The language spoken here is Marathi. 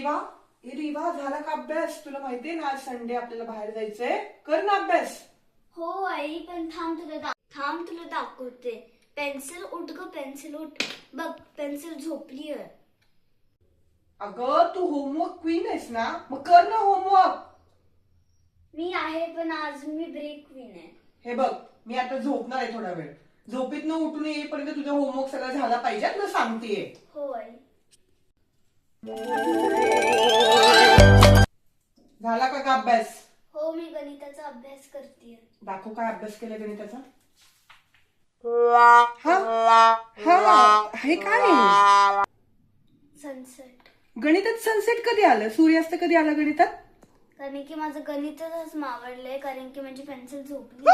रिवा, ए रिवा, झाला का अभ्यास? तुला माहितीये ना आज संडे आपल्याला बाहेर जायचंय. कर ना अभ्यास. हो आई, पण थांब तुला दाखवते. पेन्सिल उठ ग, पेन्सिल उठ. बघ, पेन्सिल झोपलीय. अगं तू होमवर्क क्वीन आहेस ना, मग कर ना होमवर्क. मी आहे, पण आज मी ब्रेक क्वीन आहे. हे बघ, मी आता झोपणार आहे थोडा वेळ. झोपेत न उठून येईपर्यंत तुझा होमवर्क सगळा झाला पाहिजे, तुला सांगतेय. हो आई. झाला का अभ्यास? हो, मी गणिताचा अभ्यास करतेय. दाखव काय अभ्यास केलाय गणिताचा. हा, हे काय? सनसेट. गणितात सनसेट कधी आलं? सूर्यास्त कधी आला गणितात? कारण की माझं गणितच मावळलंय, कारण की माझी पेन्सिल झोपली.